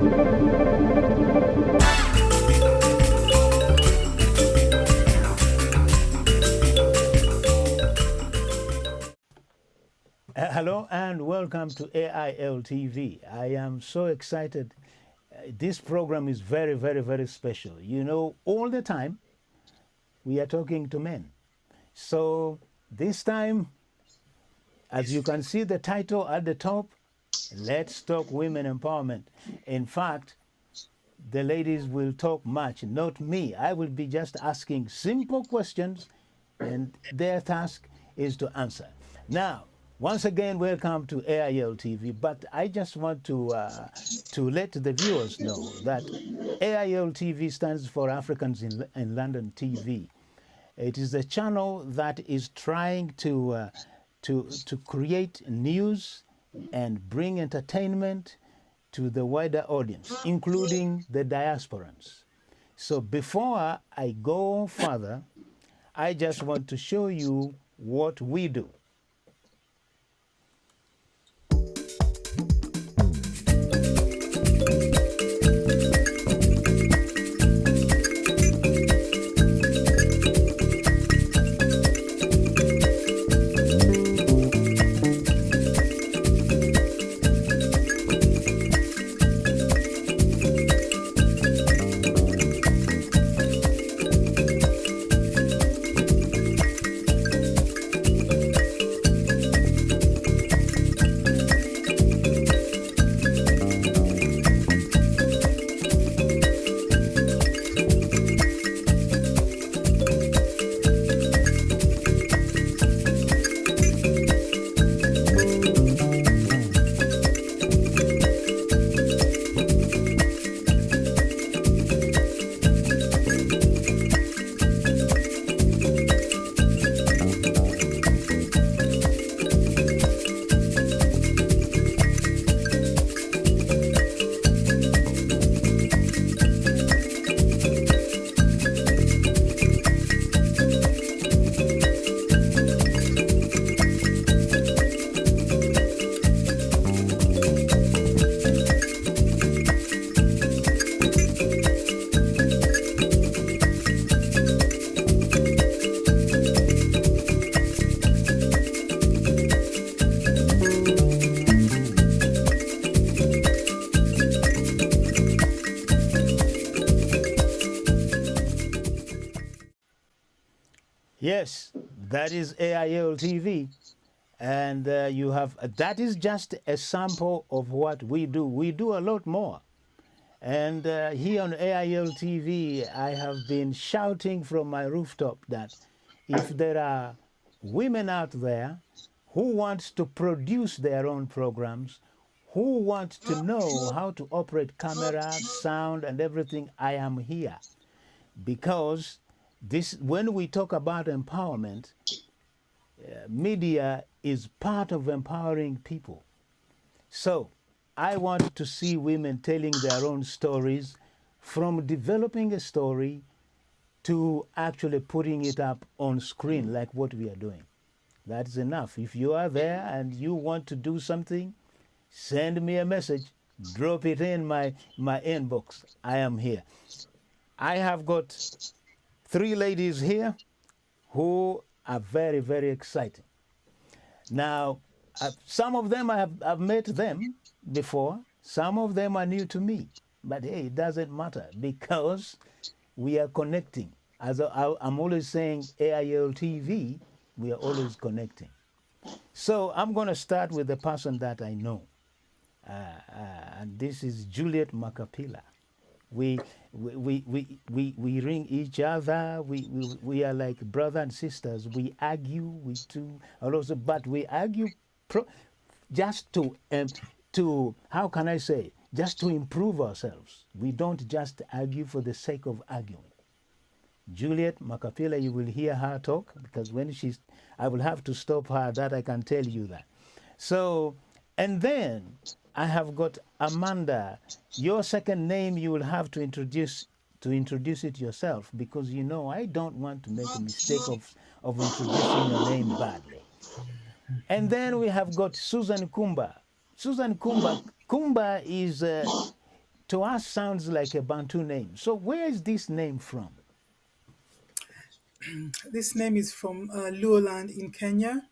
Hello and welcome to AIL TV. I am so excited. This program is very, very, very special. You know, all the time we are talking to men. So this time, as you can see the title at the top, Let's Talk Women Empowerment. In fact, the ladies will talk much, not me. I will be just asking simple questions and their task is to answer. Now, once again, welcome to AIL TV, but I just want to let the viewers know that AIL TV stands for Africans in London TV. It is a channel that is trying to create news and bring entertainment to the wider audience, including the diasporans. So before I go further, I just want to show you what we do. Yes, that is AIL TV. And you have, that is just a sample of what we do. We do a lot more. And here on AIL TV, I have been shouting from my rooftop that if there are women out there who want to produce their own programs, who want to know how to operate camera, sound, and everything, I am here. Because this, when we talk about empowerment, media is part of empowering people. So I want to see women telling their own stories, from developing a story to actually putting it up on screen like what we are doing. That's enough. If you are there and you want to do something, send me a message, drop it in my inbox. I am here. I have got 3 ladies here who are very, very exciting. Now, some of them I've met them before. Some of them are new to me. But hey, it doesn't matter because we are connecting. As I'm always saying, AIL TV, we are always connecting. So I'm going to start with the person that I know. And this is Julliet Makhapila. We ring each other. We are like brother and sisters. We argue. We do also, but we argue just to how can I say, just to improve ourselves. We don't just argue for the sake of arguing. Julliet Makhapila, you will hear her talk because when I will have to stop her. That I can tell you that. So, and then I have got Amanda. Your second name, you will have to introduce it yourself because you know I don't want to make a mistake of introducing your name badly. And then we have got Susan Kumba. Susan Kumba is to us sounds like a Bantu name. So where is this name from? This name is from Luoland in Kenya.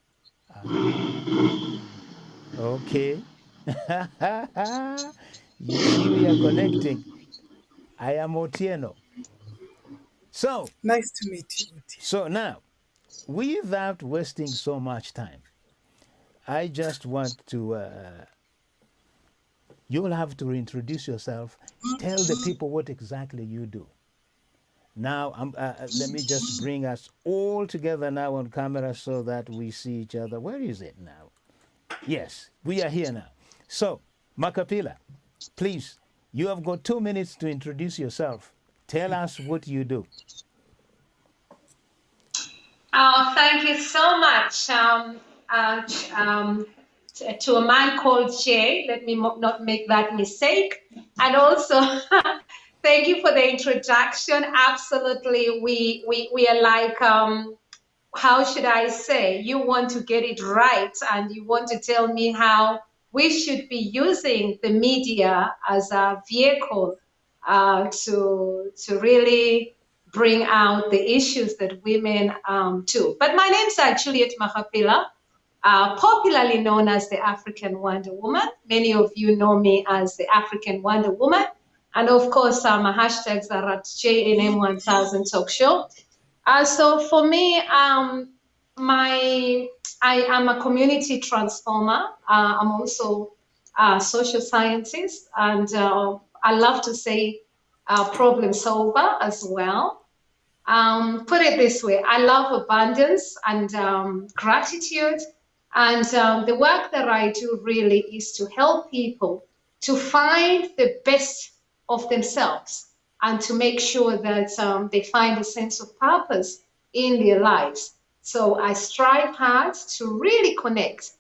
Okay. You see, we are connecting. I am Otieno. So, Nice to meet you, Uti. so now, without wasting so much time, I just want to, you'll have to introduce yourself, tell the people what exactly you do. Now, let me just bring us all together now on camera so that we see each other. Where is it now? Yes, we are here now. So, Makhapila, please, you have got 2 minutes to introduce yourself. Tell us what you do. Oh, thank you so much. To a man called Jay, let me not make that mistake. And also, thank you for the introduction. Absolutely, we are like how should I say, you want to get it right and you want to tell me how we should be using the media as a vehicle to really bring out the issues that women do. But my name is Julliet Makhapila, popularly known as the African Wonder Woman. Many of you know me as the African Wonder Woman. And of course, my hashtags are at JNM1000 Talk Show. So for me, I am a community transformer. I'm also a social scientist, and I love to say problem solver as well. Put it this way, I love abundance and gratitude. And the work that I do really is to help people to find the best of themselves and to make sure that they find a sense of purpose in their lives. So I strive hard to really connect.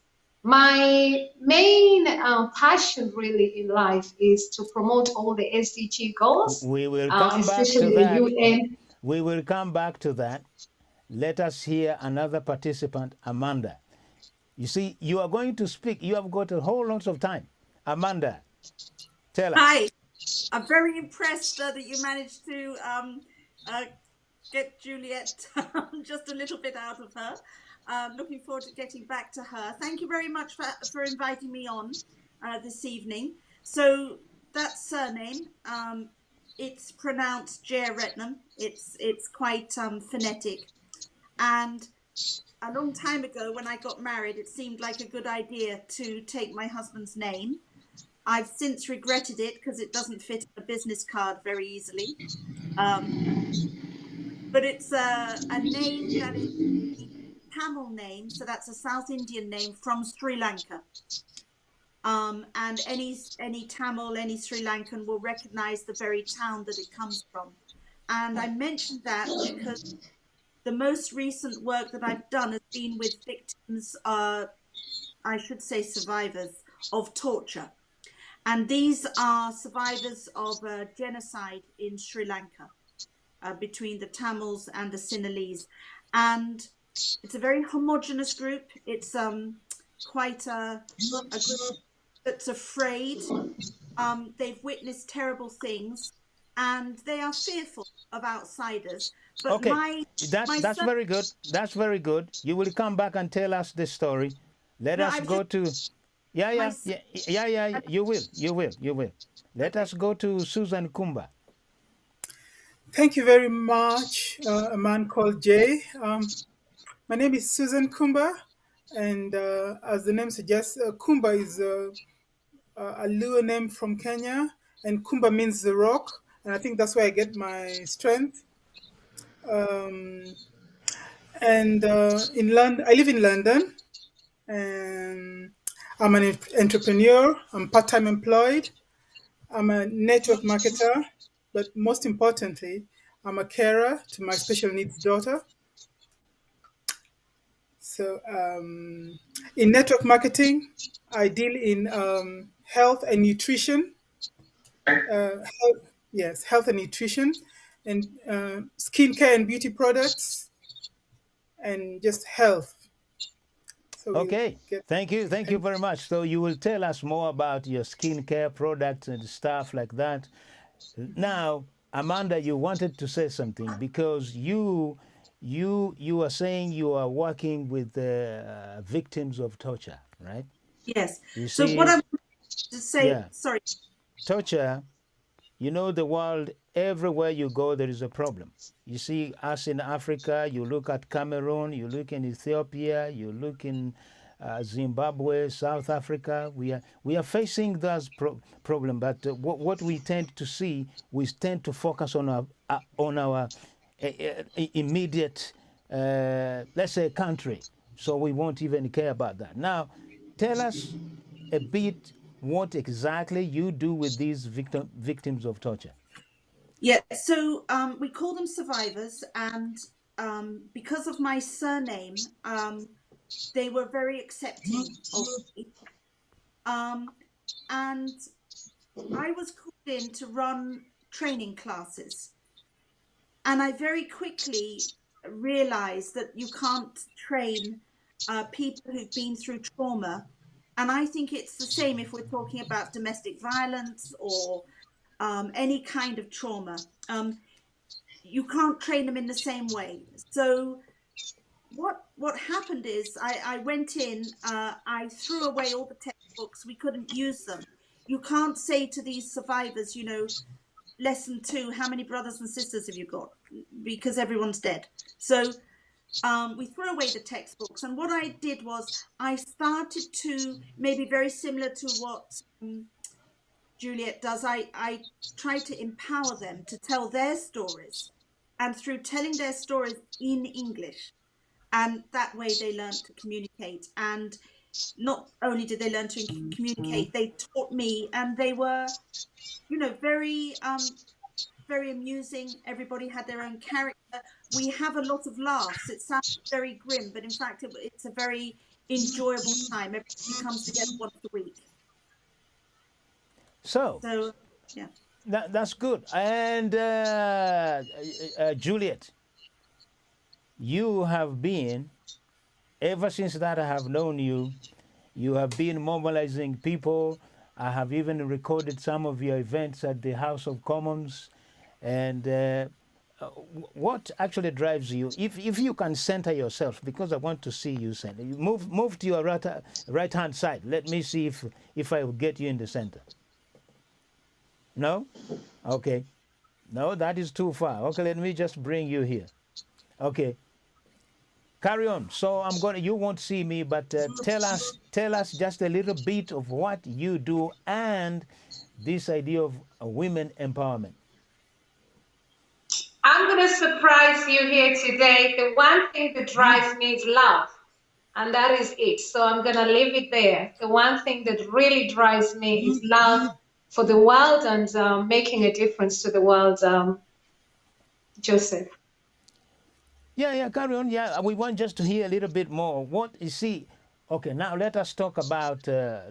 My main passion really in life is to promote all the SDG goals, We will come back to especially the that. UN. We will come back to that. Let us hear another participant, Amanda. You see, you are going to speak. You have got a whole lot of time. Amanda, tell us. Hi, I'm very impressed that you managed to uh, get Juliet just a little bit out of her. Looking forward to getting back to her. Thank you very much for inviting me on this evening. So that surname, it's pronounced Jayretnam. It's quite phonetic. And a long time ago, when I got married, it seemed like a good idea to take my husband's name. I've since regretted it because it doesn't fit a business card very easily. Um, but it's a name that is a Tamil name, so that's a South Indian name from Sri Lanka. And any Tamil, any Sri Lankan will recognize the very town that it comes from. And I mentioned that because the most recent work that I've done has been with victims, I should say survivors of torture. And these are survivors of genocide in Sri Lanka between the Tamils and the Sinhalese. And it's a very homogenous group. It's quite a group that's afraid. They've witnessed terrible things and they are fearful of outsiders. But Okay, my that's son, very good. That's very good. You will come back and tell us this story. Let no, us I was go just, to, yeah, my yeah, son, yeah, yeah, yeah. You will, you will, you will. Let okay. us go to Susan Kumba. Thank you very much, a man called Jay. My name is Susan Kumba, and as the name suggests, Kumba is a Luo name from Kenya, and Kumba means the rock, and I think that's where I get my strength. Um, and in London, I live in London, and I'm an entrepreneur. I'm part-time employed. I'm a network marketer, but most importantly, I'm a carer to my special needs daughter. So, in network marketing, I deal in health and nutrition. Yes, health and nutrition, and skincare and beauty products, and just health. So we'll Okay. get. Thank you. Thank you And very much. So you will tell us more about your skincare products and stuff like that. Now, Amanda, you wanted to say something because you are saying you are working with victims of torture, right? Yes. You So what see, I'm to say, yeah, sorry. torture. You know, the world, everywhere you go, there is a problem. You see, us in Africa, you look at Cameroon, you look in Ethiopia, you look in Zimbabwe, South Africa. We are facing those problem, but what we tend to see, we tend to focus on our immediate, let's say, country. So we won't even care about that. Now, tell us a bit what exactly you do with these victims of torture. Yeah, so we call them survivors, and because of my surname, they were very accepting of me. And I was called in to run training classes, and I very quickly realized that you can't train people who've been through trauma. And I think it's the same if we're talking about domestic violence or any kind of trauma. You can't train them in the same way. So what happened is I went in, I threw away all the textbooks. We couldn't use them. You can't say to these survivors, you know, lesson 2, how many brothers and sisters have you got? Because everyone's dead. So we threw away the textbooks. And what I did was I started to, maybe very similar to what Julliet does, I try to empower them to tell their stories. And through telling their stories in English, and that way they learned to communicate. And not only did they learn to communicate, they taught me, and they were, you know, very amusing. Everybody had their own character. We have a lot of laughs. It sounds very grim, but in fact it's a very enjoyable time. Everybody comes together once a week. So So yeah. that's good. And Juliet, you have been, ever since that I have known you, you have been mobilizing people. I have even recorded some of your events at the House of Commons. And what actually drives you, if you can center yourself, because I want to see you center, you move to your right hand side. Let me see if I will get you in the center. No? Okay. No, that is too far. Okay, let me just bring you here. Okay. Carry on. So I'm going to, you won't see me, but tell us just a little bit of what you do and this idea of women empowerment. I'm going to surprise you here today. The one thing that drives me is love, and that is it. So I'm going to leave it there. The one thing that really drives me is love for the world and making a difference to the world, Joseph. Yeah, carry on. Yeah, we want just to hear a little bit more. What you see? Okay, now let us talk about women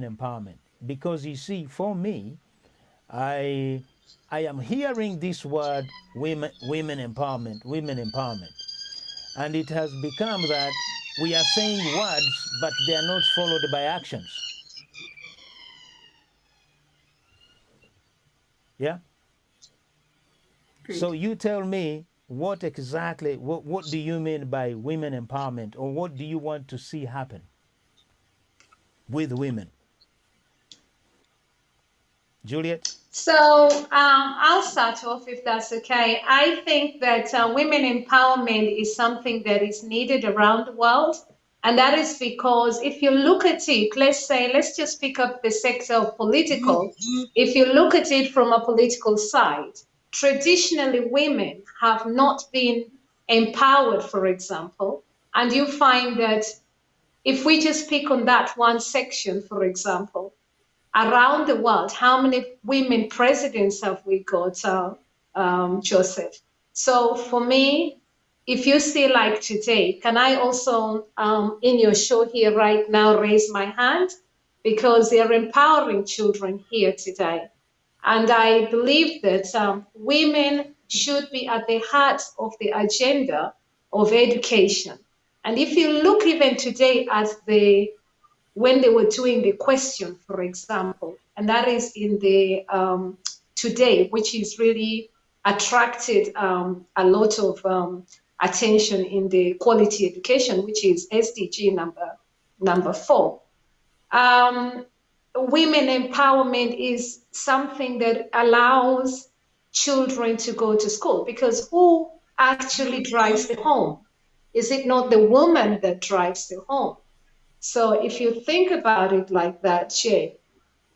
empowerment, because you see, for me, I am hearing this word women empowerment, and it has become that we are saying words, but they are not followed by actions. Yeah. So you tell me what exactly, what do you mean by women empowerment, or what do you want to see happen with women? Juliet? So I'll start off if that's okay. I think that women empowerment is something that is needed around the world. And that is because if you look at it, let's just pick up the sector of political. If you look at it from a political side, traditionally women have not been empowered, for example. And you find that if we just pick on that one section, for example, around the world, how many women presidents have we got, Joseph? So for me, if you see like today, can I also, in your show here right now, raise my hand? Because they're empowering children here today. And I believe that women should be at the heart of the agenda of education. And if you look even today at when they were doing the question, for example, and that is in the today, which is really attracted a lot of attention in the quality education, which is SDG number 4. Women empowerment is something that allows children to go to school, because who actually drives the home? Is it not the woman that drives the home? So if you think about it like that, Jay,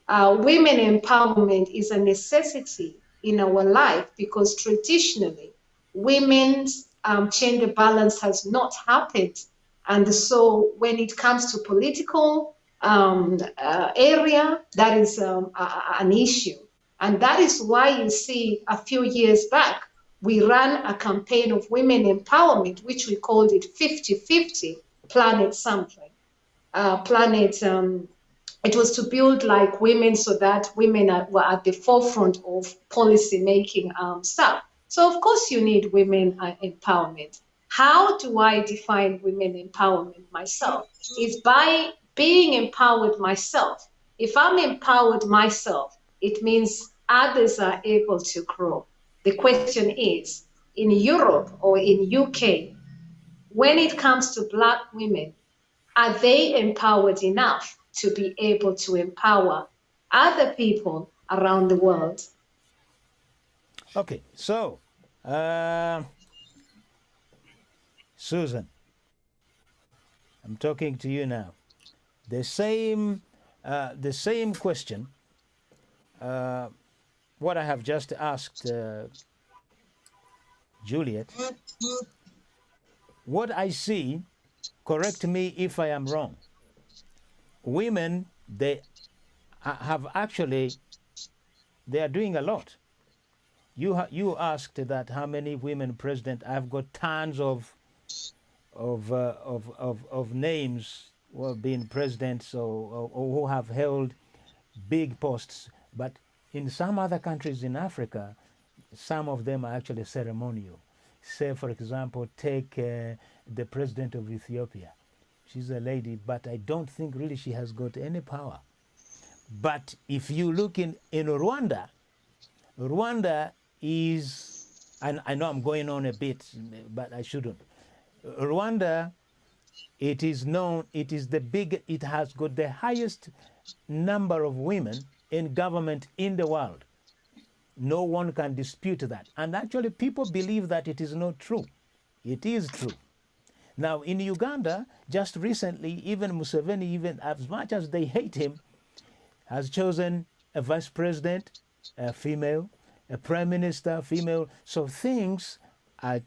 women empowerment is a necessity in our life, because traditionally women's gender balance has not happened. And so when it comes to political area, that is an issue. And that is why you see a few years back, we ran a campaign of women empowerment, which we called it 50-50 planet something. Planet it was to build like women, so that women were at the forefront of policy making stuff. So of course you need women empowerment. How do I define women empowerment myself? Is by being empowered myself. If I'm empowered myself, it means others are able to grow. The question is, in Europe or in UK, when it comes to Black women, are they empowered enough to be able to empower other people around the world? Okay, so Susan, I'm talking to you now. The same question. What I have just asked Juliet. What I see, correct me if I am wrong. Women, they have actually, they are doing a lot. You asked that how many women president. I've got tons of names who have been presidents, or who have held big posts. But in some other countries in Africa, some of them are actually ceremonial. Say, for example, take the president of Ethiopia. She's a lady, but I don't think really she has got any power. But if you look in Rwanda, Rwanda is, and I know I'm going on a bit, but I shouldn't. Rwanda, it is known, it has got the highest number of women in government in the world. No one can dispute that. And actually, people believe that it is not true. It is true. Now, in Uganda, just recently, even Museveni, even as much as they hate him, has chosen a vice president, a female, a prime minister, female. So things are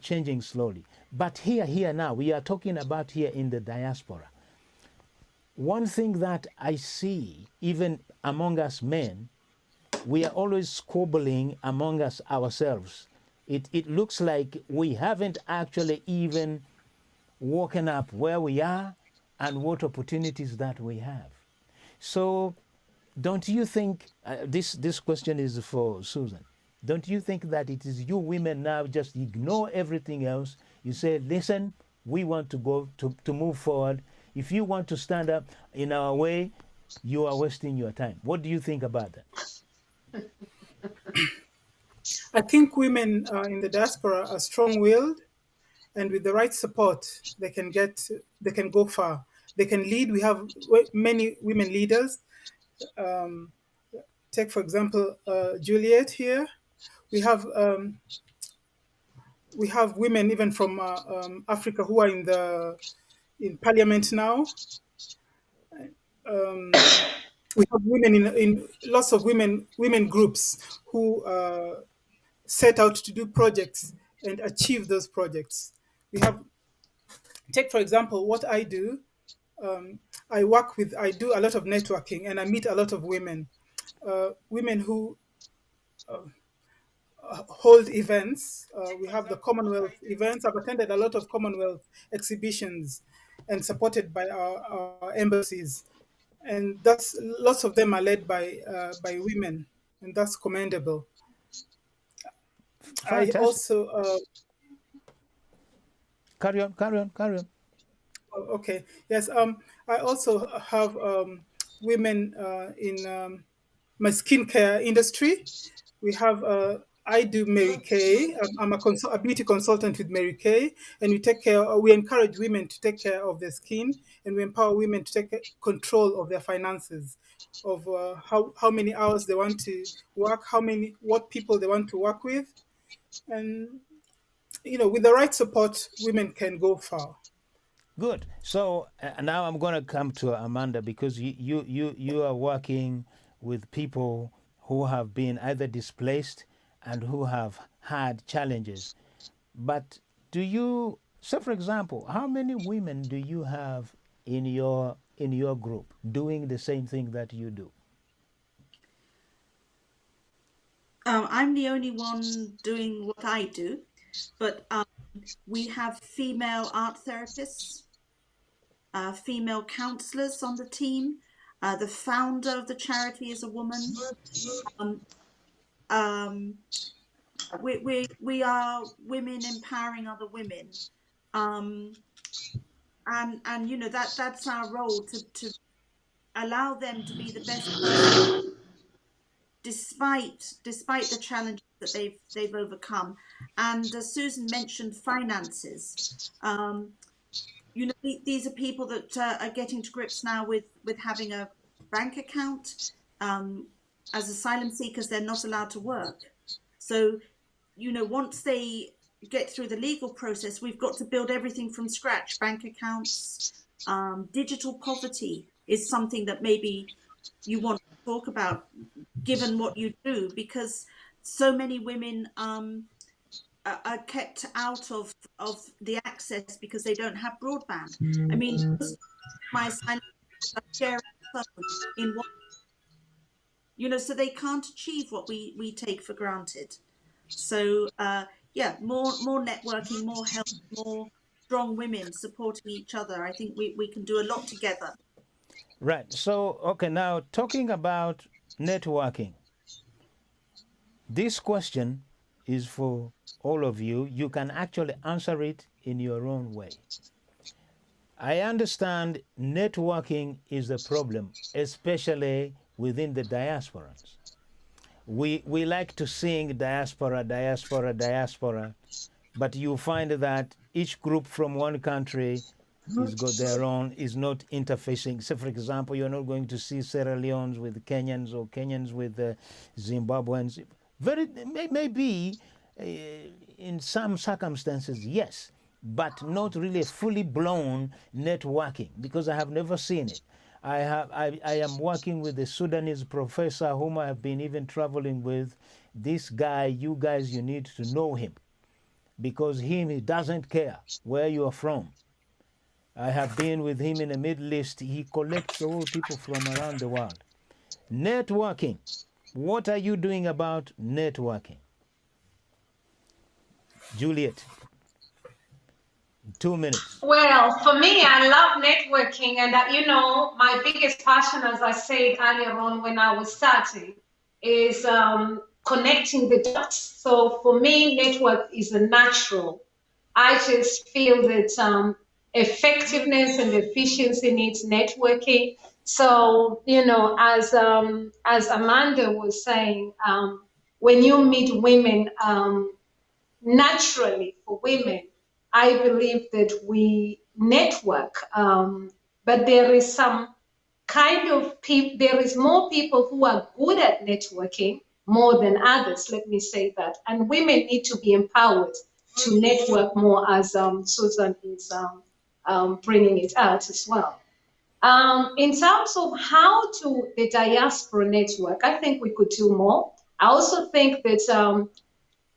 changing slowly. But here now, we are talking about here in the diaspora. One thing that I see, even among us men, we are always squabbling among us ourselves. It looks like we haven't actually even woken up where we are and what opportunities that we have. So don't you think, this question is for Susan, don't you think that it is you women now just ignore everything else? You say, listen, we want to go to move forward. If you want to stand up in our way, you are wasting your time. What do you think about that? I think women in the diaspora are strong-willed, and with the right support, they can go far. They can lead. We have many women leaders. Take, for example, Juliet here. We have women even from Africa who are in parliament now. We have women in lots of women groups who set out to do projects and achieve those projects. We have, take for example, what I do. I do a lot of networking, and I meet a lot of women who hold events. We have the Commonwealth events. I've attended a lot of Commonwealth exhibitions and supported by our embassies. And that's, lots of them are led by women, and that's commendable. I Fantastic. also carry on, carry on, carry on. Oh, okay. Yes. I also have women in my skincare industry. We have. I do Mary Kay. I'm a beauty consultant with Mary Kay, and we take care. We encourage women to take care of their skin, and we empower women to take control of their finances, of how many hours they want to work, what people they want to work with, and with the right support, women can go far. Good. So now I'm going to come to Amanda because you are working with people who have been either displaced and who have had challenges. But do you, so for example, how many women do you have in your group doing the same thing that you do? I'm the only one doing what I do, but we have female art therapists, female counselors on the team. The founder of the charity is a woman. Um, um, we are women empowering other women, um, and that's our role to allow them to be the best person despite the challenges that they've overcome. And Susan mentioned finances. Um, these are people that are getting to grips now with having a bank account. As asylum seekers, they're not allowed to work. So, once they get through the legal process, we've got to build everything from scratch. Bank accounts, digital poverty is something that maybe you want to talk about, given what you do, because so many women are kept out of the access because they don't have broadband. I mean, my assignment sharing a phone in one, so they can't achieve what we take for granted. So yeah, more networking, more help, more strong women supporting each other. I think we can do a lot together. Right. So, okay, now talking about networking, this question is for all of you. You can actually answer it in your own way. I understand networking is a problem, especially within the diasporans. We like to sing diaspora, diaspora, diaspora, but you find that each group from one country is got their own, is not interfacing. So, for example, you're not going to see Sierra Leones with Kenyans or Kenyans with Zimbabweans. Maybe in some circumstances, yes, but not really fully blown networking because I have never seen it. I am working with a Sudanese professor whom I have been even traveling with. This guy, you guys, you need to know him because he doesn't care where you are from. I have been with him in the Middle East. He collects all people from around the world. Networking. What are you doing about networking? Juliet, 2 minutes. Well, for me, I love networking, and my biggest passion, as I said earlier on when I was starting, is connecting the dots. So for me, network is a natural. I just feel that effectiveness and efficiency needs networking. So as Amanda was saying, when you meet women, naturally for women, I believe that we network, but there is some kind of people, there is more people who are good at networking more than others, let me say that. And women need to be empowered to network more, as Susan is bringing it out as well. In terms of how to the diaspora network, I think we could do more. I also think that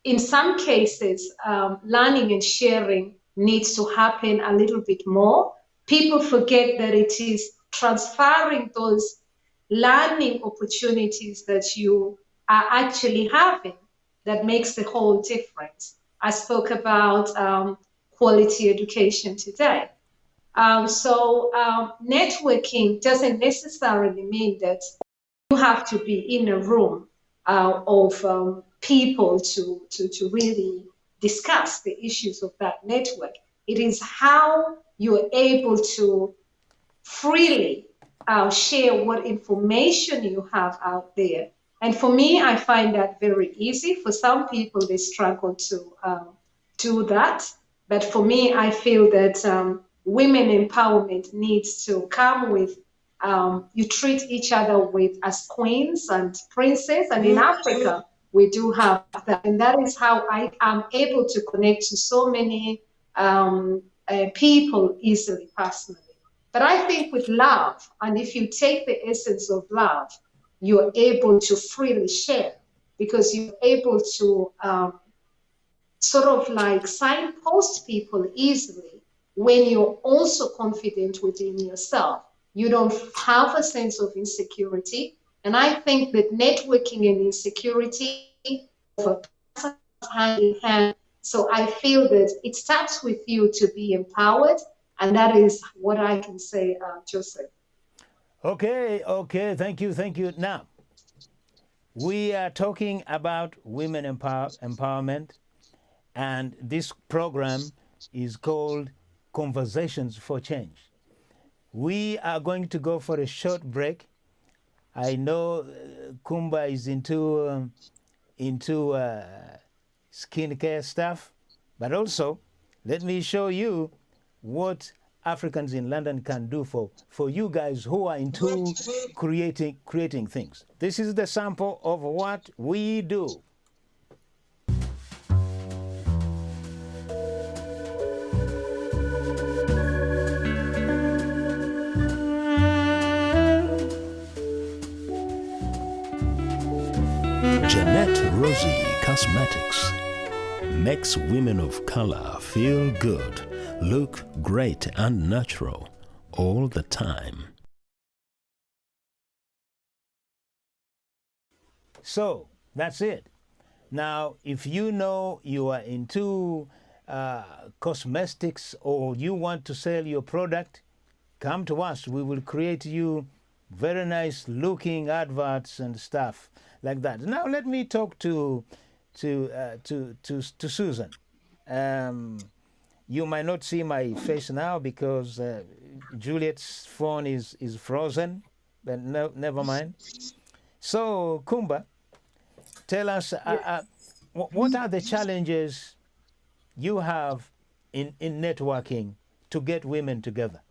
in some cases, learning and sharing needs to happen a little bit more. People forget that it is transferring those learning opportunities that you are actually having that makes the whole difference. I spoke about quality education today. Networking doesn't necessarily mean that you have to be in a room of people to really discuss the issues of that network. It is how you're able to freely share what information you have out there. And for me, I find that very easy. For some people, they struggle to do that. But for me, I feel that women empowerment needs to come with you treat each other with as queens and princes. And in Africa, we do have that. And that is how I am able to connect to so many people easily, personally. But I think with love, and if you take the essence of love, you're able to freely share because you're able to sort of like signpost people easily when you're also confident within yourself. You don't have a sense of insecurity. And I think that networking and insecurity of hand in hand. So I feel that it starts with you to be empowered. And that is what I can say, Joseph. Okay, okay, thank you, thank you. Now, we are talking about women empowerment, and this program is called Conversations for Change. We are going to go for a short break. I know Kumba is into skincare stuff, but also let me show you what Africans in London can do for you guys who are into creating things. This is the sample of what we do. Jeanette Rosie Cosmetics makes women of color feel good, look great and natural all the time. So that's it. Now, if you know you are into cosmetics or you want to sell your product, come to us. We will create you very nice looking adverts and stuff like that. Now, let me talk to Susan. You might not see my face now because Juliet's phone is frozen, but no, never mind. So, Kumba, tell us what are the challenges you have in networking to get women together?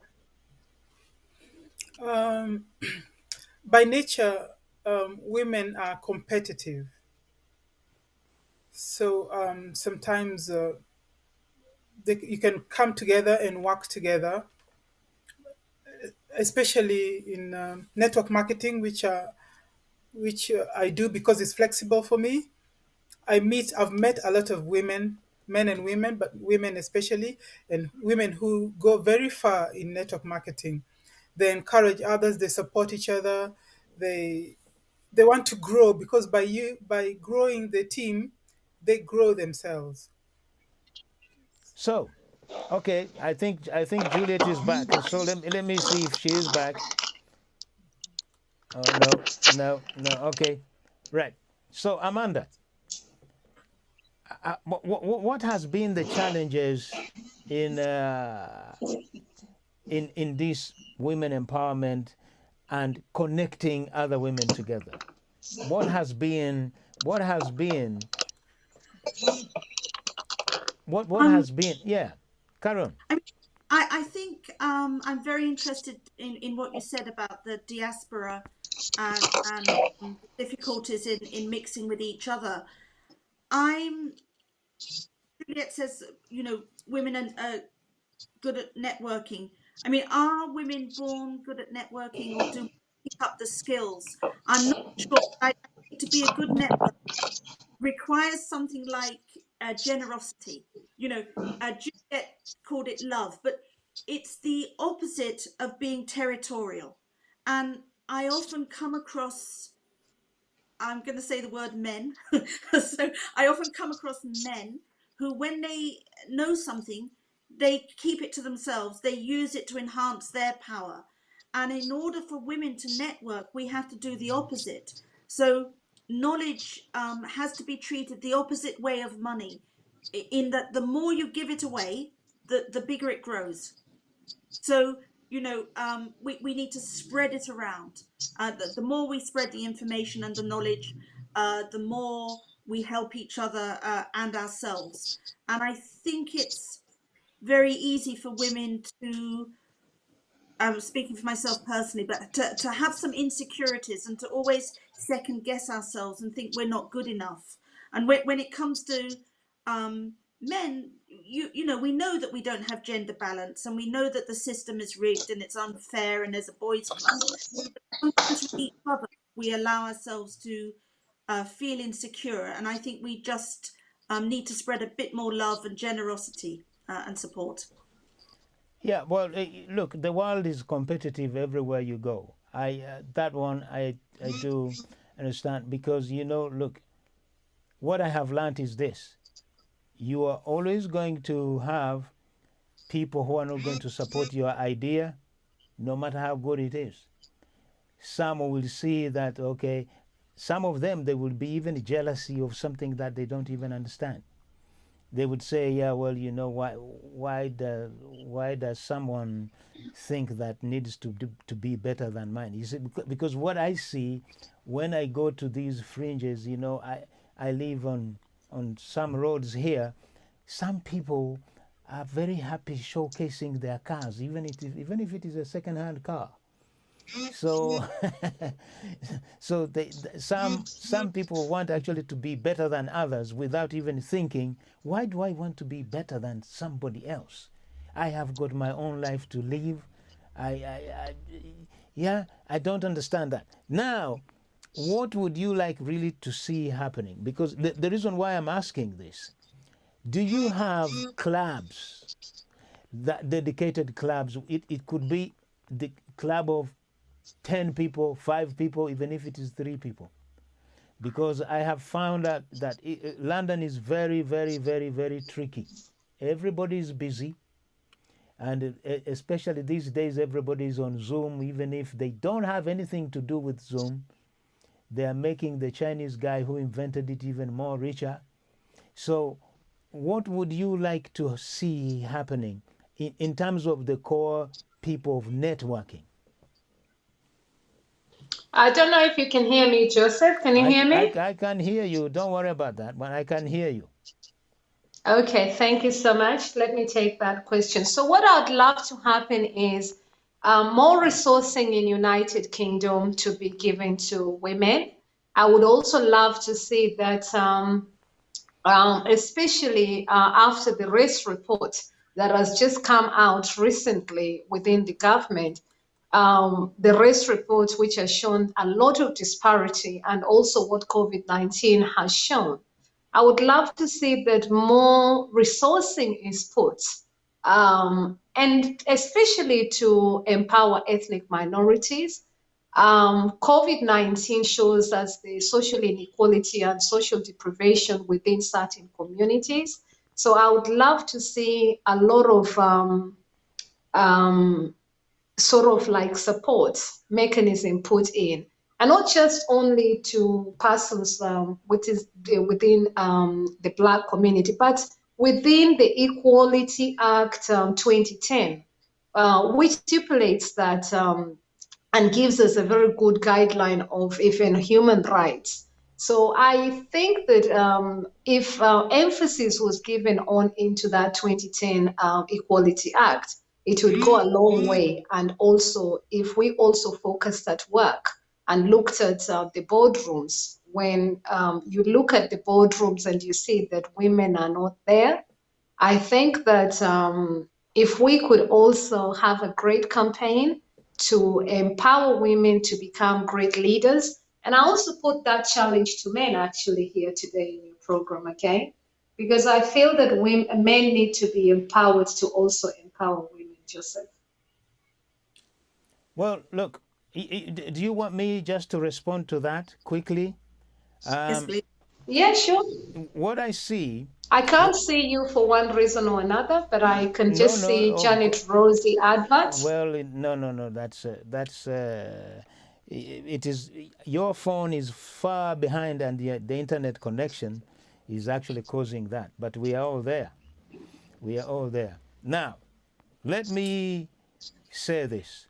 By nature, women are competitive. So sometimes you can come together and work together, especially in network marketing, which I do because it's flexible for me. I've met a lot of women, men and women, but women especially, and women who go very far in network marketing. They encourage others, they support each other, they they want to grow because by growing the team, they grow themselves. So, okay, I think Juliet is back. So let me see if she is back. Oh no, no, no. Okay, right. So Amanda, what has been the challenges in in this women empowerment and connecting other women together? What has been what Um, has been, yeah, Karen. I mean, I think I'm very interested in what you said about the diaspora and difficulties in mixing with each other. I'm Juliet says, women are good at networking. I mean, are women born good at networking, or do we pick up the skills? I'm not sure. I think to be a good networker requires something like generosity. Juliet called it love, but it's the opposite of being territorial. And I often come across, I'm going to say the word men. So I often come across men who, when they know something, they keep it to themselves. They use it to enhance their power. And in order for women to network, we have to do the opposite. So knowledge has to be treated the opposite way of money, in that the more you give it away, the bigger it grows. So, we need to spread it around. The more we spread the information and the knowledge, the more we help each other and ourselves. And I think it's very easy for women to, I'm speaking for myself personally, but to have some insecurities and to always second guess ourselves and think we're not good enough. And when it comes to men, we know that we don't have gender balance, and we know that the system is rigged and it's unfair and there's a boys' club. Sometimes with each other, we allow ourselves to feel insecure, and I think we just need to spread a bit more love and generosity and support. Yeah, well, look, the world is competitive everywhere you go. That one I do understand because look, what I have learned is this: you are always going to have people who are not going to support your idea, no matter how good it is. Some will see that okay, some of them they will be even jealousy of something that they don't even understand. They would say, yeah, well, why does someone think that needs to be better than mine? You see, because what I see when I go to these fringes, I live on some roads here. Some people are very happy showcasing their cars, even if it is a second-hand car. So, some people want actually to be better than others without even thinking, why do I want to be better than somebody else? I have got my own life to live. Yeah, I don't understand that. Now, what would you like really to see happening? Because the reason why I'm asking this, do you have clubs, that dedicated clubs? It could be the club of 10 people, 5 people, even if it is 3 people. Because I have found out that London is very, very, very, very tricky. Everybody is busy. And especially these days, everybody is on Zoom. Even if they don't have anything to do with Zoom, they are making the Chinese guy who invented it even more richer. So what would you like to see happening in terms of the core people of networking? I don't know if you can hear me, Joseph. Can you hear me? I can hear you. Don't worry about that, but I can hear you. Okay, thank you so much. Let me take that question. So what I'd love to happen is more resourcing in United Kingdom to be given to women. I would also love to see that, especially after the race report that has just come out recently within the government, the race report, which has shown a lot of disparity, and also what COVID-19 has shown. I would love to see that more resourcing is put, and especially to empower ethnic minorities. COVID-19 shows us the social inequality and social deprivation within certain communities. So I would love to see a lot of sort of like support mechanism put in, and not just only to persons within the Black community, but within the Equality Act 2010, which stipulates that and gives us a very good guideline of even human rights. So I think that if emphasis was given on into that 2010 Equality Act, it would go a long way. And also, if we also focused at work and looked at the boardrooms, when you look at the boardrooms and you see that women are not there, I think that if we could also have a great campaign to empower women to become great leaders, and I also put that challenge to men actually here today in your program, okay? Because I feel that men need to be empowered to also empower women, Joseph. Well, look, do you want me just to respond to that quickly? Yes, please. Yeah, sure. What I see. I can't see you for one reason or another, but I can No, just no, see Janet Rosie adverts. well, no. That's it is your phone is far behind, and the internet connection is actually causing that. But we are all there. We are all there. Now, let me say this.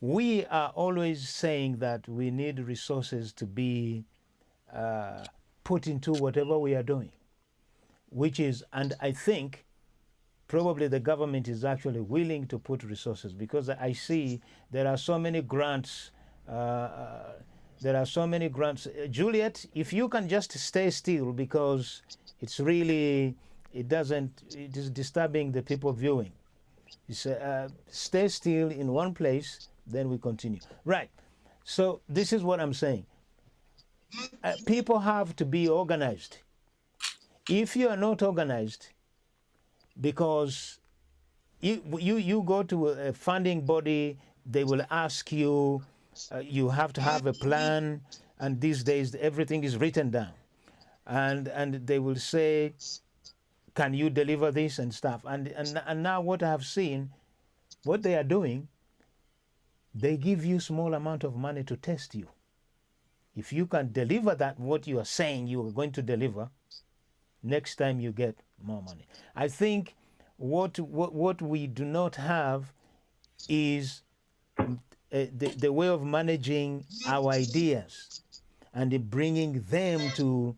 We are always saying that we need resources to be put into whatever we are doing, which is, and I think probably the government is actually willing to put resources, because I see there are so many grants. There are so many grants. Juliet, if you can just stay still, because it's really, it is disturbing the people viewing. Stay still in one place, then we continue. Right. So this is what I'm saying. People have to be organized. If you are not organized, because you go to a funding body, they will ask you, you have to have a plan, and these days everything is written down, and they will say, can you deliver this and stuff, and now what I have seen, what they are doing, they give you small amount of money to test you. If you can deliver that what you are saying you are going to deliver, next time you get more money. I think what we do not have is the way of managing our ideas and bringing them to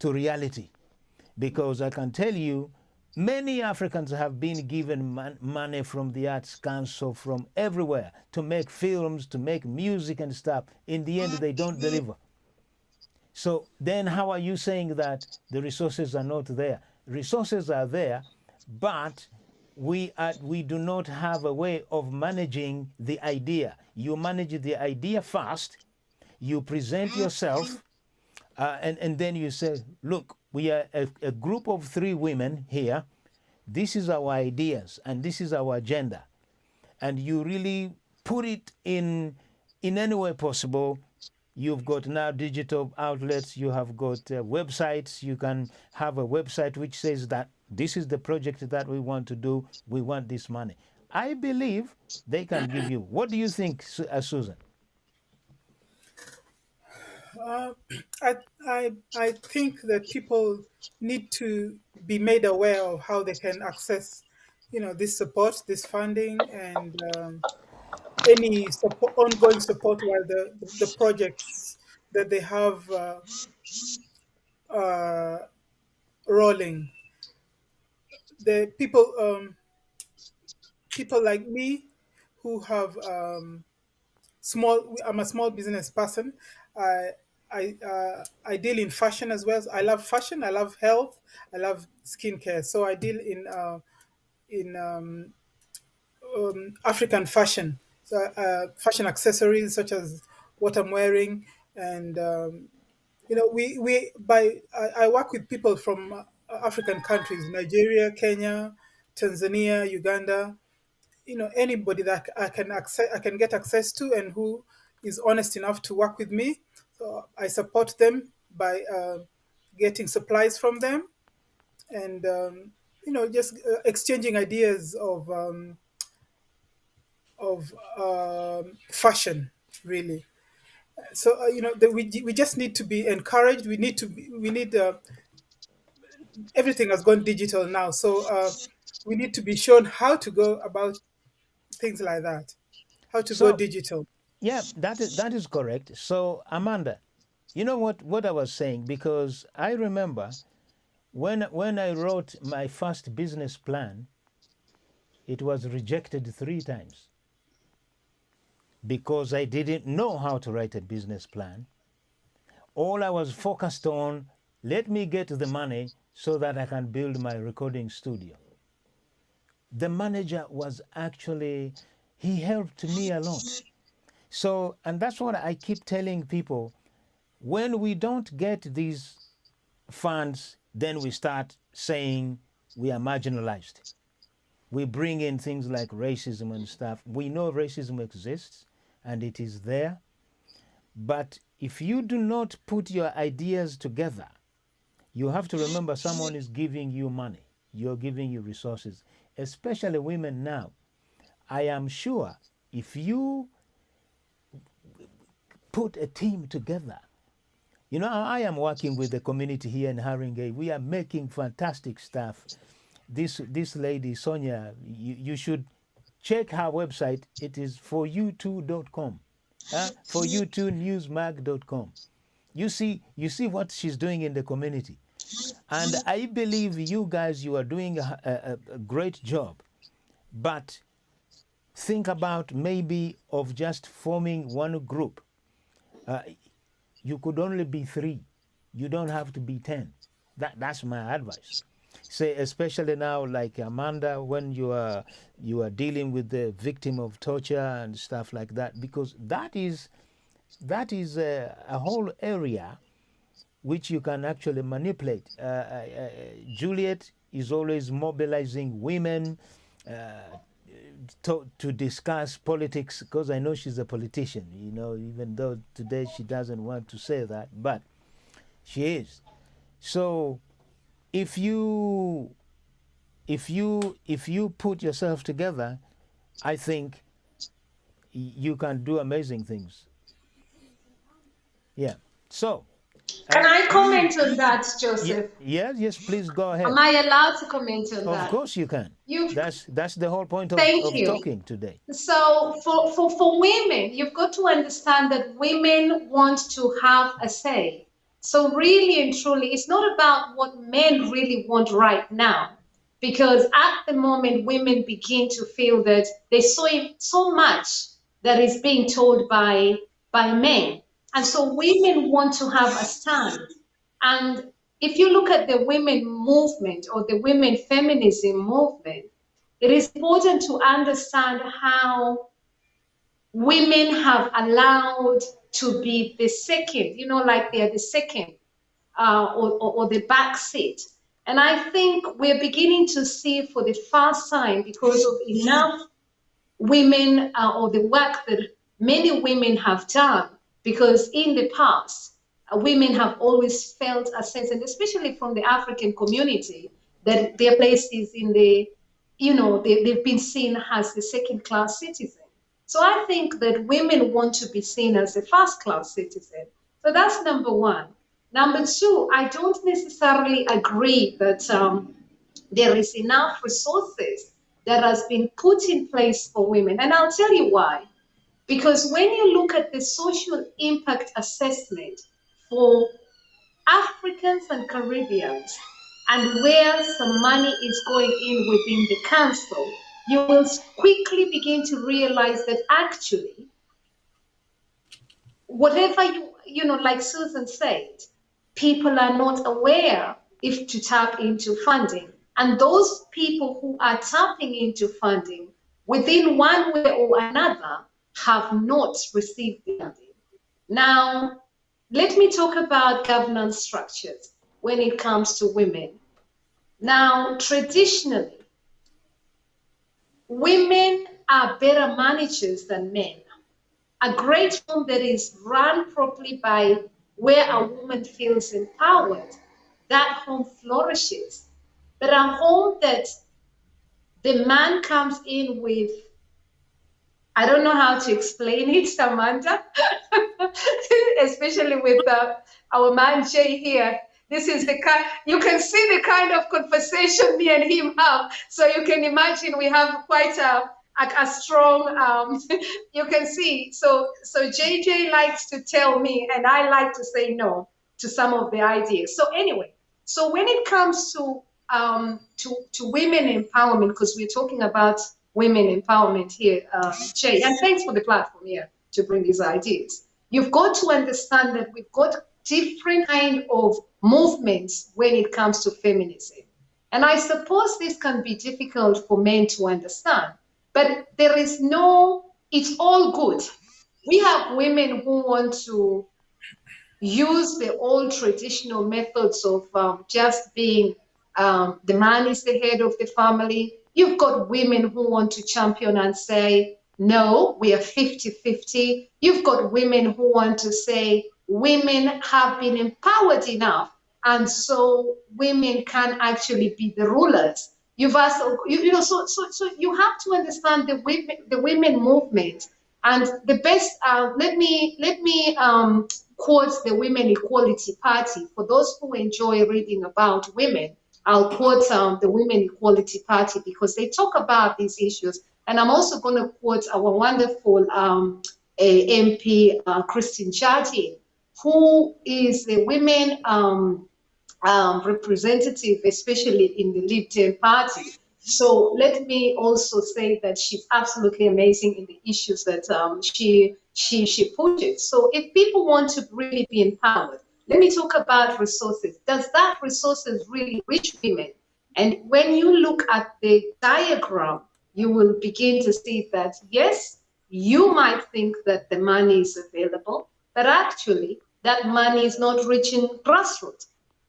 reality. Because I can tell you, many Africans have been given money from the Arts Council, from everywhere, to make films, to make music and stuff. In the end, they don't deliver. So then how are you saying that the resources are not there? Resources are there, but we do not have a way of managing the idea. You manage the idea first, you present yourself, and then you say, look, we are a group of 3 women here. This is our ideas, and this is our agenda. And you really put it in any way possible. You've got now digital outlets, you have got websites. You can have a website which says that this is the project that we want to do, we want this money. I believe they can give you. What do you think, Susan? I think that people need to be made aware of how they can access, this support, this funding, and any support, ongoing support, while the projects that they have uh, rolling. The people like me who have small. I'm a small business person. I I deal in fashion as well. I love fashion. I love health. I love skincare. So I deal in African fashion. So fashion accessories such as what I'm wearing, and I work with people from African countries: Nigeria, Kenya, Tanzania, Uganda. Anybody that I can get access to, and who is honest enough to work with me. So I support them by getting supplies from them, and just exchanging ideas of fashion, really. So we just need to be encouraged. We need everything has gone digital now, so we need to be shown how to go about things like that, how to go So, digital. yeah, that is correct. So, Amanda, you know what I was saying, because I remember when I wrote my first business plan, it was rejected 3 times because I didn't know how to write a business plan. All I was focused on, let me get the money so that I can build my recording studio. The manager was actually, he helped me a lot. So, and that's what I keep telling people, when we don't get these funds, then we start saying we are marginalized. We bring in things like racism and stuff. We know racism exists and it is there. But if you do not put your ideas together, you have to remember someone is giving you money, you're giving you resources, especially women now. I am sure if you put a team together, You know, I am working with the community here in Haringey. We are making fantastic stuff. This lady, Sonia, you should check her website. It is foryou2.com, foryou2newsmag.com. You see what she's doing in the community. And I believe you guys, you are doing a great job. But think about maybe of just forming one group. You could only be 3. You don't have to be 10. That's my advice. Say, especially now, like Amanda, when you are dealing with the victim of torture and stuff like that, because that is a whole area which you can actually manipulate. Julliet is always mobilizing women to discuss politics, because I know she's a politician, you know, even though today she doesn't want to say that, but she is. So if you put yourself together, I think you can do amazing things. Yeah. So can I comment on that, Joseph? Yes, please go ahead. Am I allowed to comment on that? Of course you can. That's the whole point of talking today. So for women, you've got to understand that women want to have a say. So really and truly, it's not about what men really want right now. Because at the moment, women begin to feel that there's so much that is being told by men. And so women want to have a stand. And if you look at the women movement or the women feminism movement, it is important to understand how women have allowed to be the second, you know, like they're the second or the back seat. And I think we're beginning to see for the first time, because of enough women or the work that many women have done, because in the past, women have always felt a sense, and especially from the African community, that their place is in the, you know, they've been seen as the second-class citizen. So I think that women want to be seen as a first-class citizen. So that's number one. Number two, I don't necessarily agree that there is enough resources that has been put in place for women. And I'll tell you why. Because when you look at the social impact assessment for Africans and Caribbeans, and where some money is going in within the council, you will quickly begin to realize that actually, whatever you know, like Susan said, people are not aware if to tap into funding. And those people who are tapping into funding within one way or another have not received the funding. Now, let me talk about governance structures when it comes to women. Now, traditionally, women are better managers than men. A great home that is run properly by where a woman feels empowered, that home flourishes. But a home that the man comes in with, I don't know how to explain it, Samantha, especially with our man Jay here. This is the kind, you can see the kind of conversation me and him have. So you can imagine we have quite a strong, you can see. So JJ likes to tell me, and I like to say no to some of the ideas. So anyway, so when it comes to women empowerment, because we're talking about women empowerment here, Jay, and thanks for the platform here to bring these ideas. You've got to understand that we've got different kind of movements when it comes to feminism. And I suppose this can be difficult for men to understand, but there is no, it's all good. We have women who want to use the old traditional methods of just being the man is the head of the family. You've got women who want to champion and say, no, we are 50-50. You've got women who want to say women have been empowered enough, and so women can actually be the rulers. You've also, you know, so you have to understand the women movement, and the best. Let me quote the Women Equality Party. For those who enjoy reading about women, I'll quote the Women Equality Party because they talk about these issues. And I'm also going to quote our wonderful MP, Christine Jati, who is the women representative, especially in the Lib Dem Party. So let me also say that she's absolutely amazing in the issues that she pushes. So if people want to really be empowered, let me talk about resources. Does that resources really reach women? And when you look at the diagram, you will begin to see that, yes, you might think that the money is available, but actually that money is not reaching grassroots.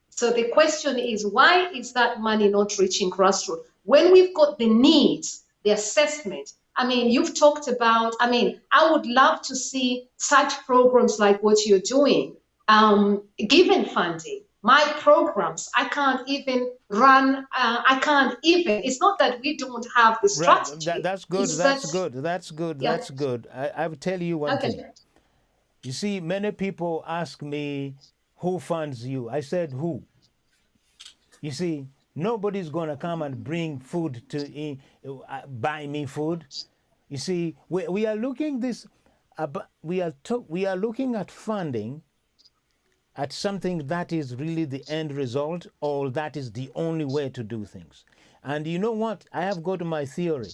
So the question is, why is that money not reaching grassroots? When we've got the needs, the assessment, I mean, you've talked about, I mean, I would love to see such programs like what you're doing, given funding. My programs, I can't even run, I can't even, it's not that we don't have the Right. strategy. That's good. It's That's that, good. That's good. yeah, That's good. I will tell you one thing. okay. You see, many people ask me, who funds you? I said, who? You see, nobody's going to come and bring food to buy me food. You see, we are looking this, we are looking at funding at something that is really the end result, or that is the only way to do things. And you know what? I have got my theory.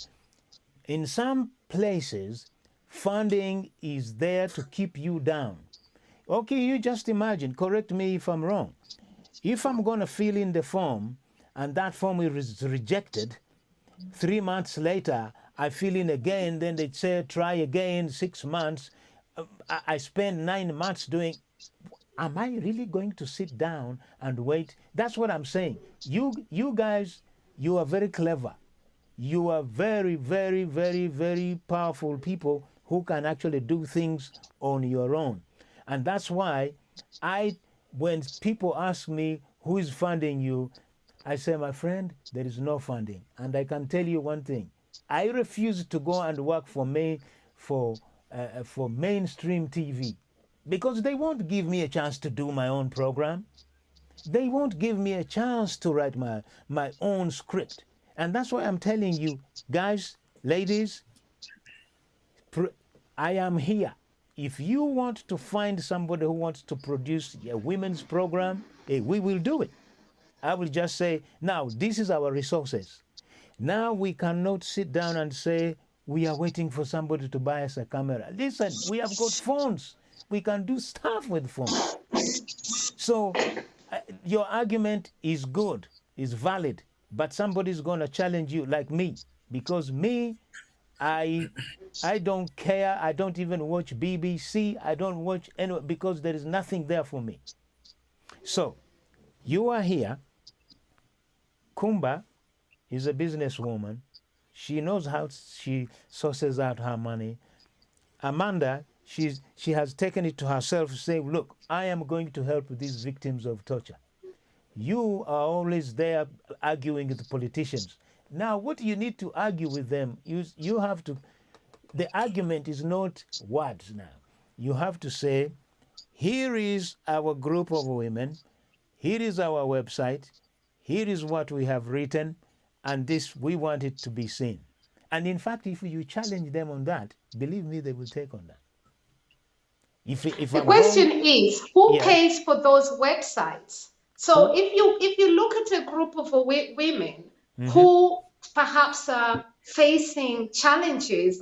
In some places, funding is there to keep you down. Okay, you just imagine, correct me if I'm wrong. If I'm going to fill in the form and that form is rejected, 3 months later, I fill in again, then they say, try again, 6 months. I spend 9 months doing. Am I really going to sit down and wait? That's what I'm saying. You guys, you are very clever. You are very, very, very, very powerful people who can actually do things on your own. And that's why when people ask me who is funding you, I say, my friend, there is no funding. And I can tell you one thing. I refuse to go and work for mainstream TV because they won't give me a chance to do my own program. They won't give me a chance to write my own script. And that's why I'm telling you, guys, ladies, I am here. If you want to find somebody who wants to produce a women's program, we will do it. I will just say, now, this is our resources. Now we cannot sit down and say, we are waiting for somebody to buy us a camera. Listen, we have got phones. We can do stuff with phones. So your argument is good, is valid, but somebody's going to challenge you like me, because me, I don't care. I don't even watch BBC. I don't watch any, because there is nothing there for me. So you are here. Kumba is a businesswoman. She knows how she sources out her money. Amanda, she has taken it to herself to say, look, I am going to help these victims of torture. You are always there arguing with the politicians. Now, what you need to argue with them, you have to, the argument is not words now. You have to say, here is our group of women, here is our website, here is what we have written, and this, we want it to be seen. And in fact, if you challenge them on that, believe me, they will take on that. If The I'm question wrong, is, who yeah. pays for those websites? So if you look at a group of women who perhaps are facing challenges,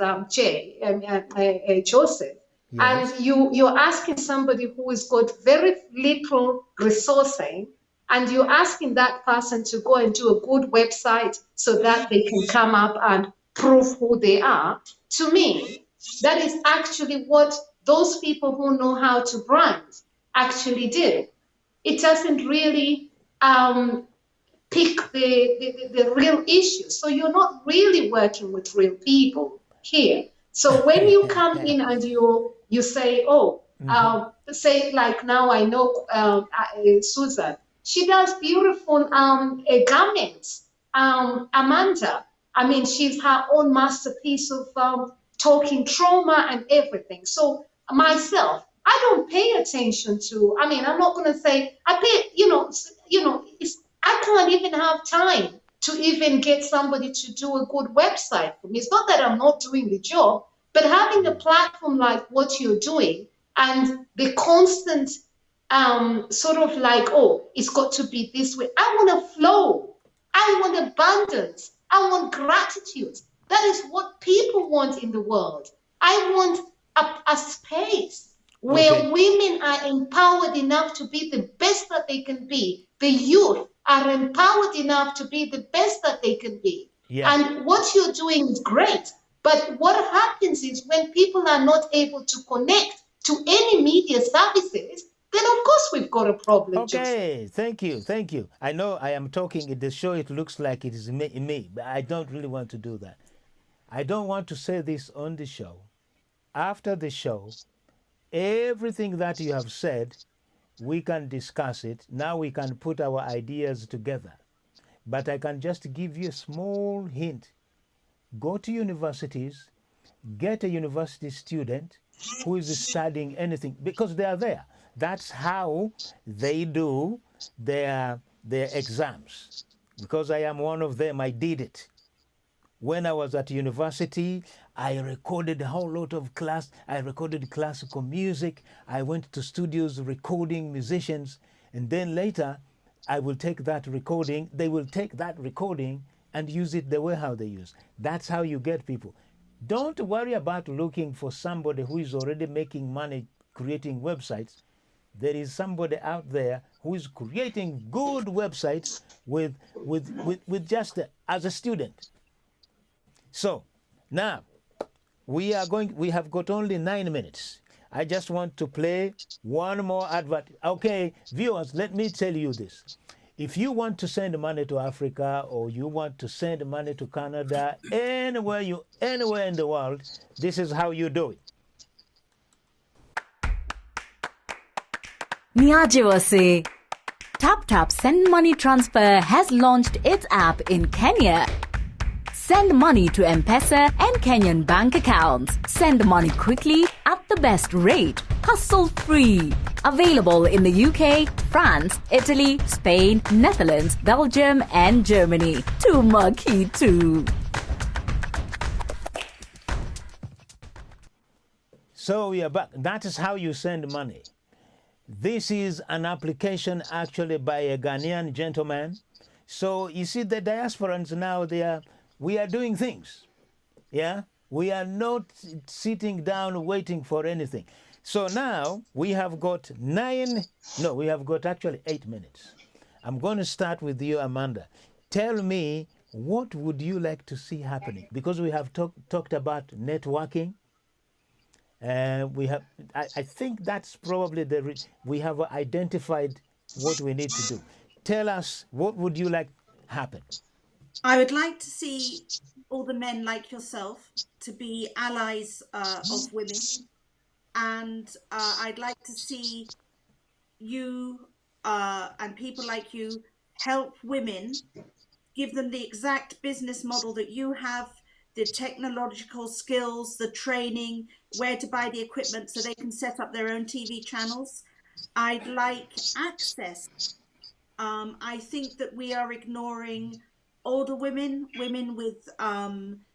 Joseph, Yes. and you're asking somebody who has got very little resourcing, and you're asking that person to go and do a good website so that they can come up and prove who they are, to me, that is actually what those people who know how to brand actually do. It doesn't really pick the real issue. So you're not really working with real people here. So when you come in and you say, oh, say like now I know Susan, she does beautiful garments. Amanda, I mean, she's her own masterpiece of talking trauma and everything. So myself, I don't pay attention to. I mean, I'm not going to say I pay. I can't even have time to even get somebody to do a good website for me. It's not that I'm not doing the job, but having a platform like what you're doing and the constant sort of like, oh, it's got to be this way. I want to flow. I want abundance. I want gratitude. That is what people want in the world. I want a space Okay. where women are empowered enough to be the best that they can be. The youth are empowered enough to be the best that they can be. Yeah. And what you're doing is great. But what happens is when people are not able to connect to any media services, then of course we've got a problem, Joseph. Okay, thank you, thank you. I know I am talking in the show, it looks like it is me, but I don't really want to do that. I don't want to say this on the show. After the show, everything that you have said, we can discuss it. Now we can put our ideas together. But I can just give you a small hint. Go to universities, get a university student who is studying anything because they are there. That's how they do their exams. Because I am one of them, I did it. When I was at university, I recorded a whole lot of class. I recorded classical music. I went to studios recording musicians. And then later, I will take that recording. They will take that recording and use it the way how they use. That's how you get people. Don't worry about looking for somebody who is already making money creating websites. There is somebody out there who is creating good websites with just as a student. So now we have got only 9 minutes. I just want to play one more advert. Okay, viewers, let me tell you this. If you want to send money to Africa or you want to send money to Canada, anywhere in the world, this is how you do it. Niajiwase. TapTap Send Money Transfer has launched its app in Kenya. Send money to M-Pesa and Kenyan bank accounts. Send money quickly at the best rate. Hassle-free. Available in the UK, France, Italy, Spain, Netherlands, Belgium and Germany. Tumaki too. So we are back. That is how you send money. This is an application actually by a Ghanaian gentleman. So you see the diasporans now, we are doing things. Yeah? We are not sitting down waiting for anything. So now we have got we have got actually 8 minutes. I'm going to start with you, Amanda. Tell me, what would you like to see happening? Because we have talked about networking. I think that's probably we have identified what we need to do. Tell us, what would you like happen? I would like to see all the men like yourself to be allies of women. And I'd like to see you and people like you help women, give them the exact business model that you have, the technological skills, the training, where to buy the equipment so they can set up their own TV channels. I'd like access. I think that we are ignoring older women, women with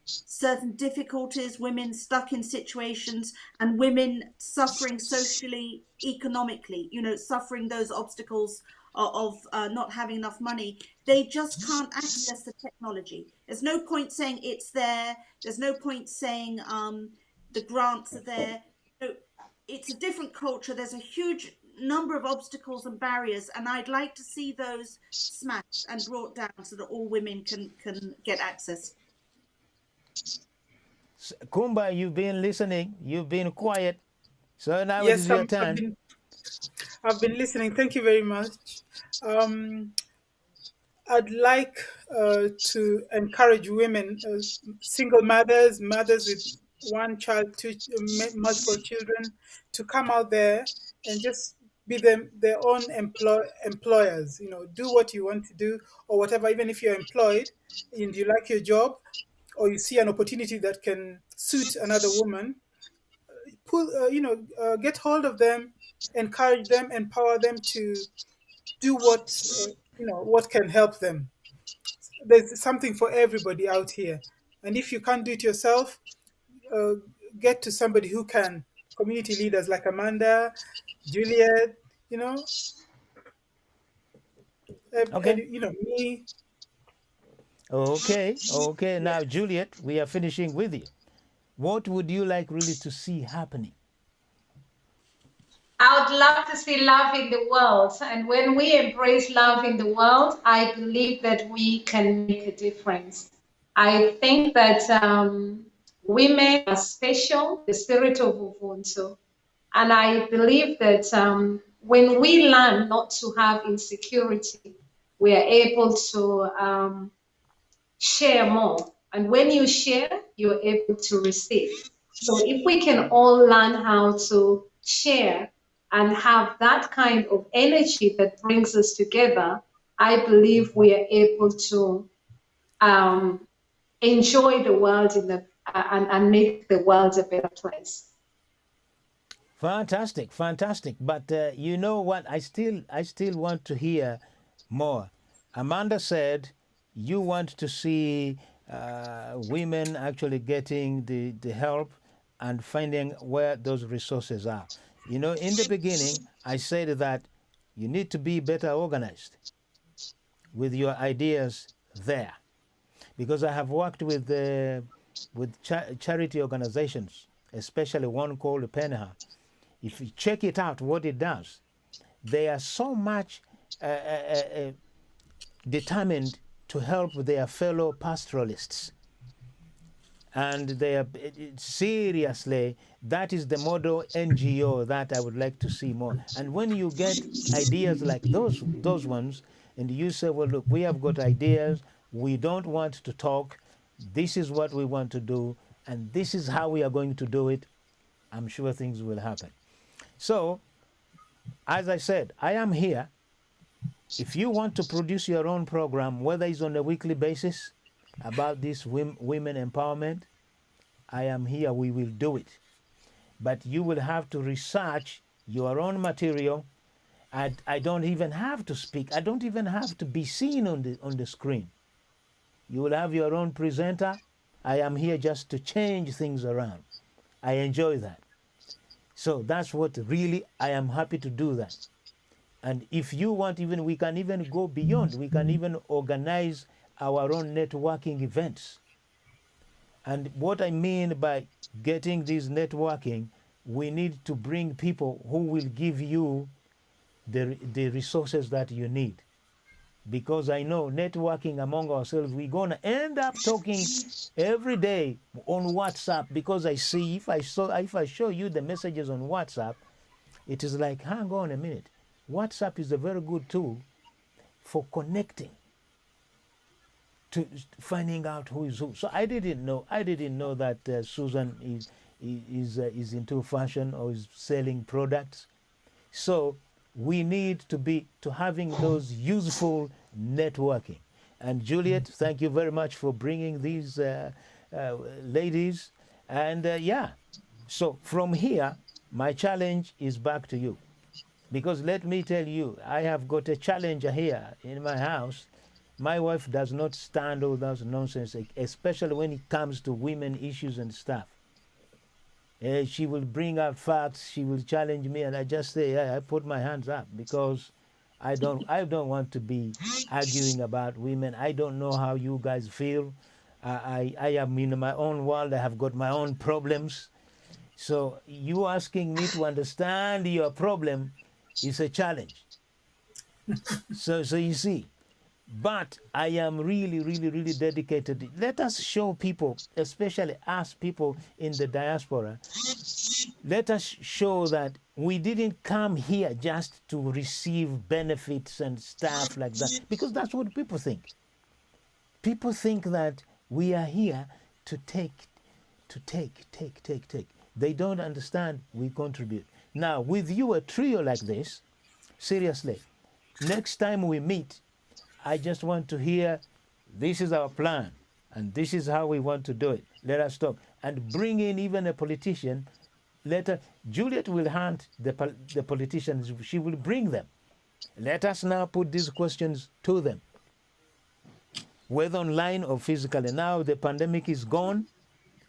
certain difficulties, women stuck in situations, and women suffering socially, economically, suffering those obstacles of not having enough money. They just can't access the technology. There's no point saying it's there. There's no point saying the grants are there. It's a different culture. There's a huge number of obstacles and barriers, and I'd like to see those smashed and brought down so that all women can get access. Kumba, you've been listening. You've been quiet. So now it Yes, is your turn. I've been listening. Thank you very much. I'd like to encourage women, single mothers, mothers with one child, multiple children, to come out there and just be their own employers. Do what you want to do or whatever. Even if you're employed and you like your job, or you see an opportunity that can suit another woman, get hold of them, encourage them, empower them to do what can help them. There's something for everybody out here, and if you can't do it yourself, uh, get to somebody who can. Community leaders like Amanda, Juliet, you know, and Okay. me. Okay. Okay. Yeah. Now, Juliet, we are finishing with you. What would you like really to see happening? I would love to see love in the world. And when we embrace love in the world, I believe that we can make a difference. I think that women are special, the spirit of Ubuntu. And I believe that when we learn not to have insecurity, we are able to share more. And when you share, you're able to receive. So if we can all learn how to share and have that kind of energy that brings us together, I believe we are able to um, enjoy the world and make the world a better place. Fantastic, fantastic. But you know what? I still want to hear more. Amanda said you want to see women actually getting the help and finding where those resources are. You know, in the beginning, I said that you need to be better organized with your ideas there, because I have worked with charity organizations, especially one called Penha. If you check it out, what it does, they are so much determined to help their fellow pastoralists. And they are seriously, that is the model NGO that I would like to see more. And when you get ideas like those ones, and you say, well, look, we have got ideas, we don't want to talk, this is what we want to do, and this is how we are going to do it, I'm sure things will happen. So, as I said, I am here. If you want to produce your own program, whether it's on a weekly basis about this women empowerment, I am here. We will do it. But you will have to research your own material. I don't even have to speak. I don't even have to be seen on the screen. You will have your own presenter. I am here just to change things around. I enjoy that. So that's what really, I am happy to do that. And if you want, even we can even go beyond. We can even organize our own networking events. And what I mean by getting this networking, we need to bring people who will give you the resources that you need. Because I know networking among ourselves, we're going to end up talking every day on WhatsApp, because I see if I show you the messages on WhatsApp, it is like, hang on a minute. WhatsApp is a very good tool for connecting, to finding out who is who. So I didn't know that Susan is into fashion or is selling products. So we need to having those useful networking. And Juliet, thank you very much for bringing these ladies. And yeah, so from here, my challenge is back to you. Because let me tell you, I have got a challenger here in my house. My wife does not stand all those nonsense, especially when it comes to women issues and stuff. She will bring up facts, she will challenge me, and I just say, yeah, I put my hands up, because I don't want to be arguing about women. I don't know how you guys feel. I am in my own world. I have got my own problems. So you asking me to understand your problem is a challenge. So you see, but I am really, really, really dedicated. Let us show people, especially us people in the diaspora, let us show that we didn't come here just to receive benefits and stuff like that, because that's what people think. People think that we are here to take. They don't understand we contribute. Now, with you, a trio like this, seriously, next time we meet, I just want to hear, this is our plan, and this is how we want to do it. Let us talk. And bring in even a politician Julliet will hunt the politicians. She will bring them. Let us now put these questions to them, whether online or physically. Now the pandemic is gone.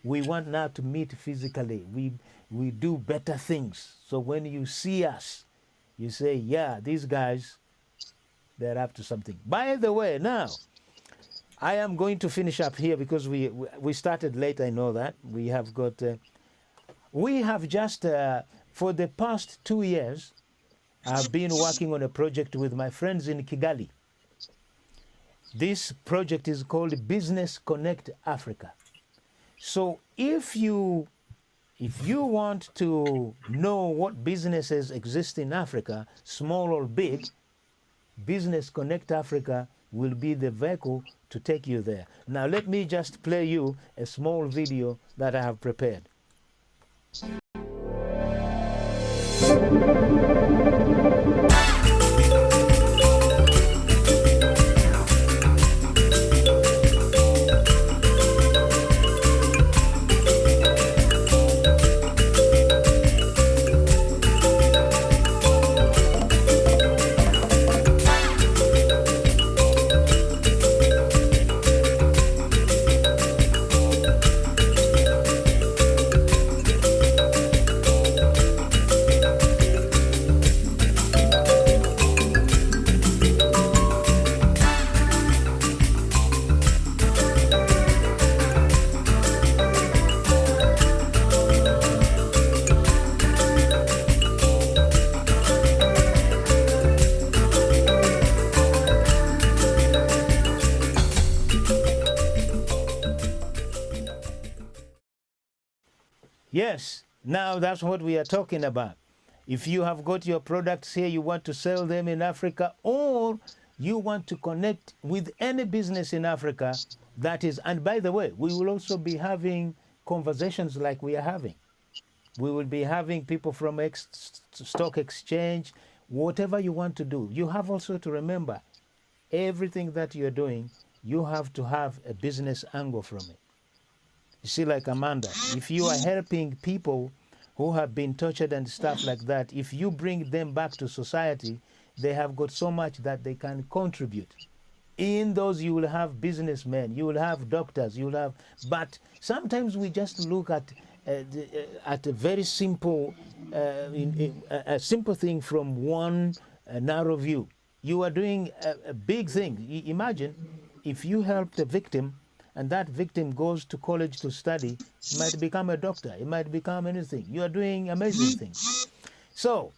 We want now to meet physically. We do better things. So when you see us, you say, yeah, these guys, they're up to something. By the way, now, I am going to finish up here because we started late, I know that. We have got, we have just, for the past 2 years, I've been working on a project with my friends in Kigali. This project is called Business Connect Africa. So if you want to know what businesses exist in Africa, small or big, Business Connect Africa will be the vehicle to take you there. Now let me just play you a small video that I have prepared. Yes, now that's what we are talking about. If you have got your products here, you want to sell them in Africa, or you want to connect with any business in Africa, that is, and by the way, we will also be having conversations like we are having. We will be having people from stock exchange, whatever you want to do. You have also to remember, everything that you're doing, you have to have a business angle from it. You see, like Amanda, if you are helping people who have been tortured and stuff like that, if you bring them back to society, they have got so much that they can contribute. In those, you will have businessmen, you will have doctors, you will have, but sometimes we just look at a very simple, a simple thing from one narrow view. You are doing a big thing. Imagine if you help the victim, and that victim goes to college to study, it might become a doctor, it might become anything. You are doing amazing things. So,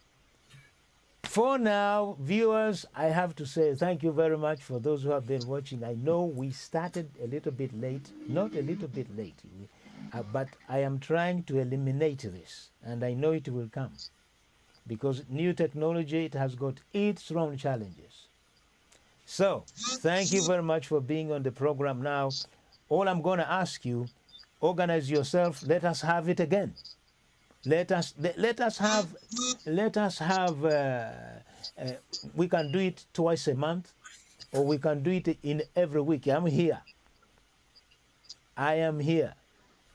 for now, viewers, I have to say thank you very much for those who have been watching. I know we started a little bit late, not a little bit late, but I am trying to eliminate this, and I know it will come. Because new technology, it has got its own challenges. So, thank you very much for being on the program now. All I'm going to ask you, organize yourself. Let us have it again. Let us have. We can do it twice a month, or we can do it in every week. I'm here. I am here.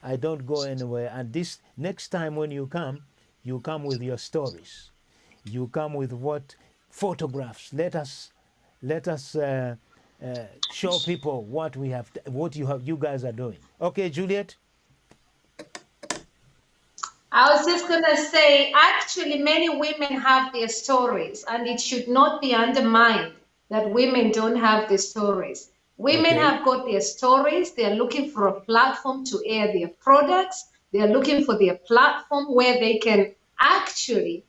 I don't go anywhere. And this next time when you come with your stories. You come with what photographs. Let us show people what we have, you guys are doing. Okay, Julliet. I was just going to say, actually, many women have their stories, and it should not be undermined that women don't have their stories. Women have got their stories. They're looking for a platform to air their products. They're looking for their platform where they can actually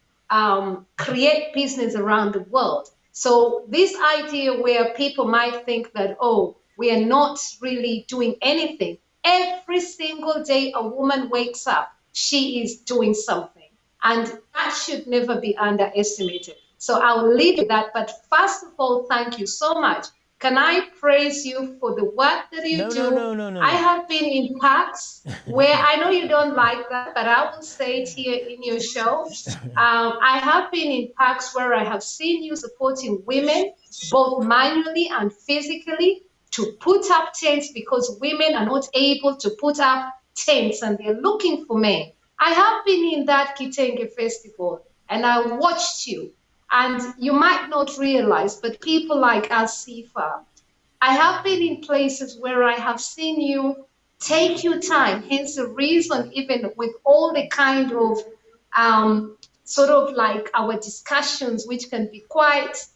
create business around the world. So this idea where people might think that, oh, we are not really doing anything. Every single day a woman wakes up, she is doing something. And that should never be underestimated. So I will leave it at that. But first of all, thank you so much. Can I praise you for the work that you do? No. I have been in parks where I know you don't like that, but I will say it here in your show. I have been in parks where I have seen you supporting women, both manually and physically, to put up tents because women are not able to put up tents and they're looking for men. I have been in that Kitenge festival and I watched you. And you might not realize, but people like Asifa, I have been in places where I have seen you take your time, hence the reason, even with all the kind of sort of like our discussions, which can be quite,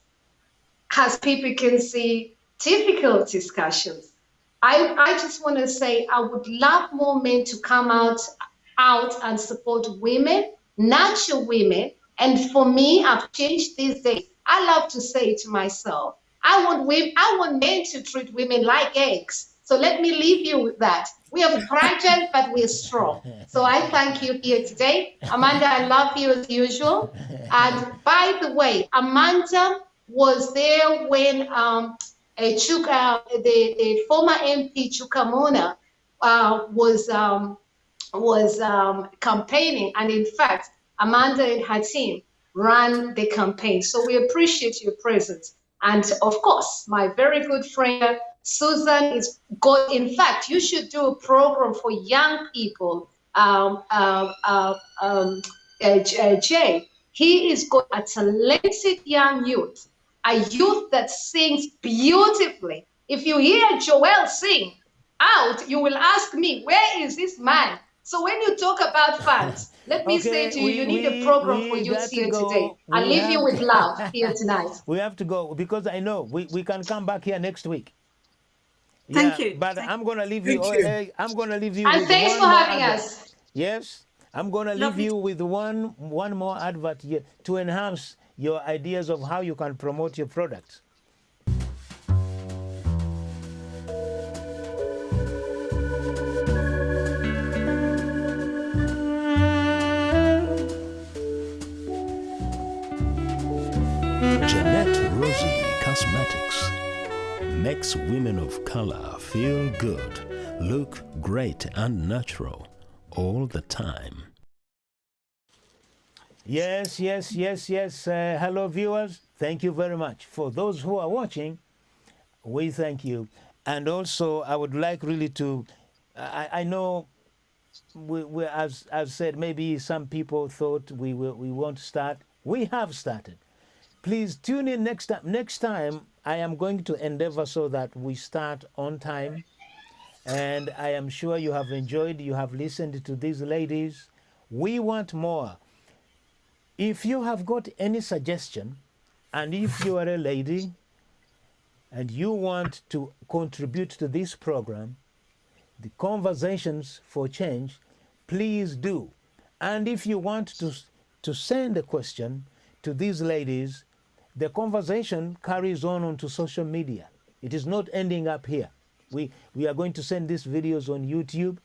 as people can see, difficult discussions. I just want to say I would love more men to come out and support women, nurture women. And for me, I've changed these days. I love to say to myself, I want men to treat women like eggs. So let me leave you with that. We are fragile, but we're strong. So I thank you here today. Amanda, I love you as usual. And by the way, Amanda was there when the former MP Chukamona was campaigning, and in fact, Amanda and her team ran the campaign. So we appreciate your presence. And of course, my very good friend Susan is good. In fact, you should do a program for young people. Jay, he is got a talented young youth, a youth that sings beautifully. If you hear Joel sing out, you will ask me, where is this man? So when you talk about fans, let me say to you, you need a program for youth here today. I'll leave you with love here tonight. We have to go because I know we can come back here next week. Thank you. But I'm going to leave you. I'm going to leave you. And with thanks one for more having advert. us. Yes, I'm going to leave you with one more advert here to enhance your ideas of how you can promote your products. Cosmetics makes women of color feel good, look great and natural all the time. Yes. Hello, viewers. Thank you very much. For those who are watching, we thank you. And also, I would like really to, I know, as I've said, maybe some people thought we won't start. We have started. Please tune in next time. Next time, I am going to endeavor so that we start on time. And I am sure you have enjoyed, you have listened to these ladies. We want more. If you have got any suggestion, and if you are a lady and you want to contribute to this program, the Conversations for Change, please do. And if you want to send a question to these ladies, the conversation carries on onto social media. It is not ending up here. We are going to send these videos on YouTube,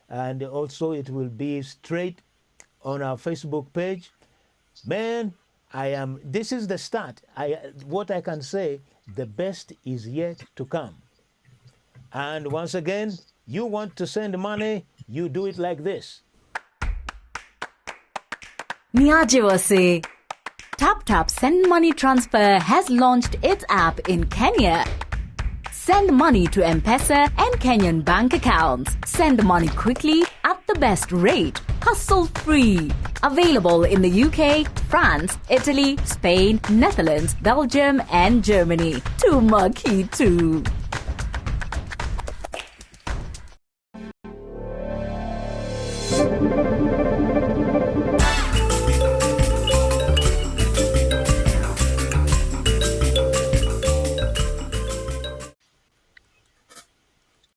and also it will be straight on our Facebook page. Man, this is the start. What I can say, the best is yet to come. And once again, you want to send money, you do it like this. Niajiwase. TapTap Send Money Transfer has launched its app in Kenya. Send money to M-Pesa and Kenyan bank accounts. Send money quickly at the best rate. Hassle-free. Available in the UK, France, Italy, Spain, Netherlands, Belgium and Germany. Tumakitu.